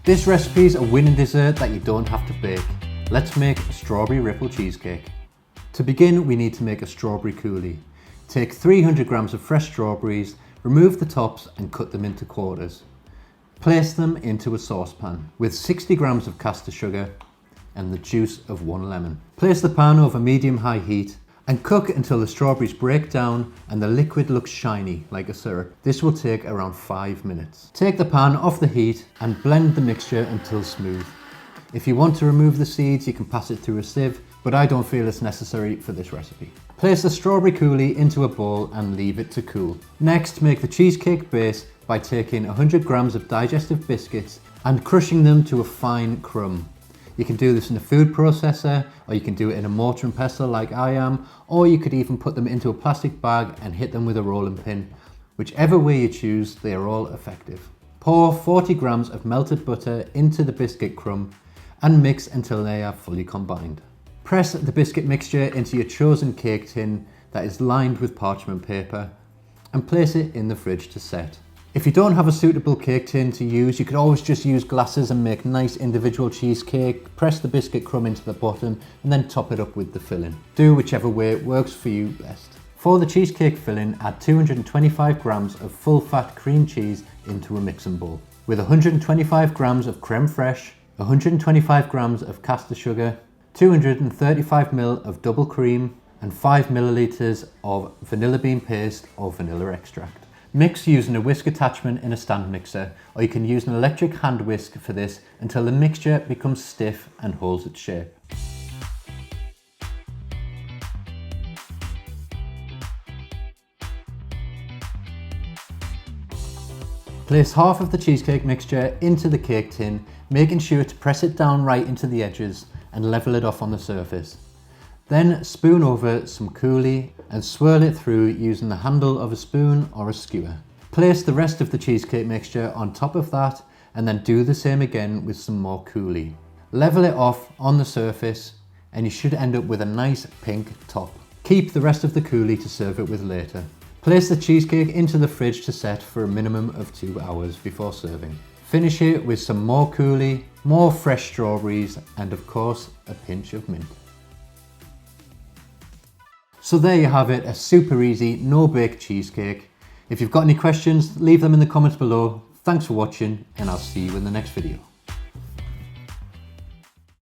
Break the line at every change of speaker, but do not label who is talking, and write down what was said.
This recipe is a winning dessert that you don't have to bake. Let's make a strawberry ripple cheesecake. To begin, we need to make a strawberry coulis. Take 300 grams of fresh strawberries, remove the tops and cut them into quarters. Place them into a saucepan with 60 grams of caster sugar and the juice of 1 lemon. Place the pan over medium-high heat and cook until the strawberries break down and the liquid looks shiny like a syrup. This will take around 5 minutes. Take the pan off the heat and blend the mixture until smooth. If you want to remove the seeds, you can pass it through a sieve, but I don't feel it's necessary for this recipe. Place the strawberry coulis into a bowl and leave it to cool. Next, make the cheesecake base by taking 100 grams of digestive biscuits and crushing them to a fine crumb. You can do this in a food processor, or you can do it in a mortar and pestle like I am, or you could even put them into a plastic bag and hit them with a rolling pin. Whichever way you choose, they are all effective. Pour 40 grams of melted butter into the biscuit crumb and mix until they are fully combined. Press the biscuit mixture into your chosen cake tin that is lined with parchment paper and place it in the fridge to set. If you don't have a suitable cake tin to use, you could always just use glasses and make nice individual cheesecake. Press the biscuit crumb into the bottom and then top it up with the filling. Do whichever way works for you best. For the cheesecake filling, add 225 grams of full fat cream cheese into a mixing bowl with 125 grams of creme fraiche, 125 grams of caster sugar, 235 ml of double cream and 5 milliliters of vanilla bean paste or vanilla extract. Mix using a whisk attachment in a stand mixer, or you can use an electric hand whisk for this until the mixture becomes stiff and holds its shape. Place half of the cheesecake mixture into the cake tin, making sure to press it down right into the edges and level it off on the surface. Then spoon over some coulis and swirl it through using the handle of a spoon or a skewer. Place the rest of the cheesecake mixture on top of that and then do the same again with some more coulis. Level it off on the surface and you should end up with a nice pink top. Keep the rest of the coulis to serve it with later. Place the cheesecake into the fridge to set for a minimum of 2 hours before serving. Finish it with some more coulis, more fresh strawberries and of course a pinch of mint. So there you have it, a super easy, no-bake cheesecake. If you've got any questions, leave them in the comments below. Thanks for watching and I'll see you in the next video.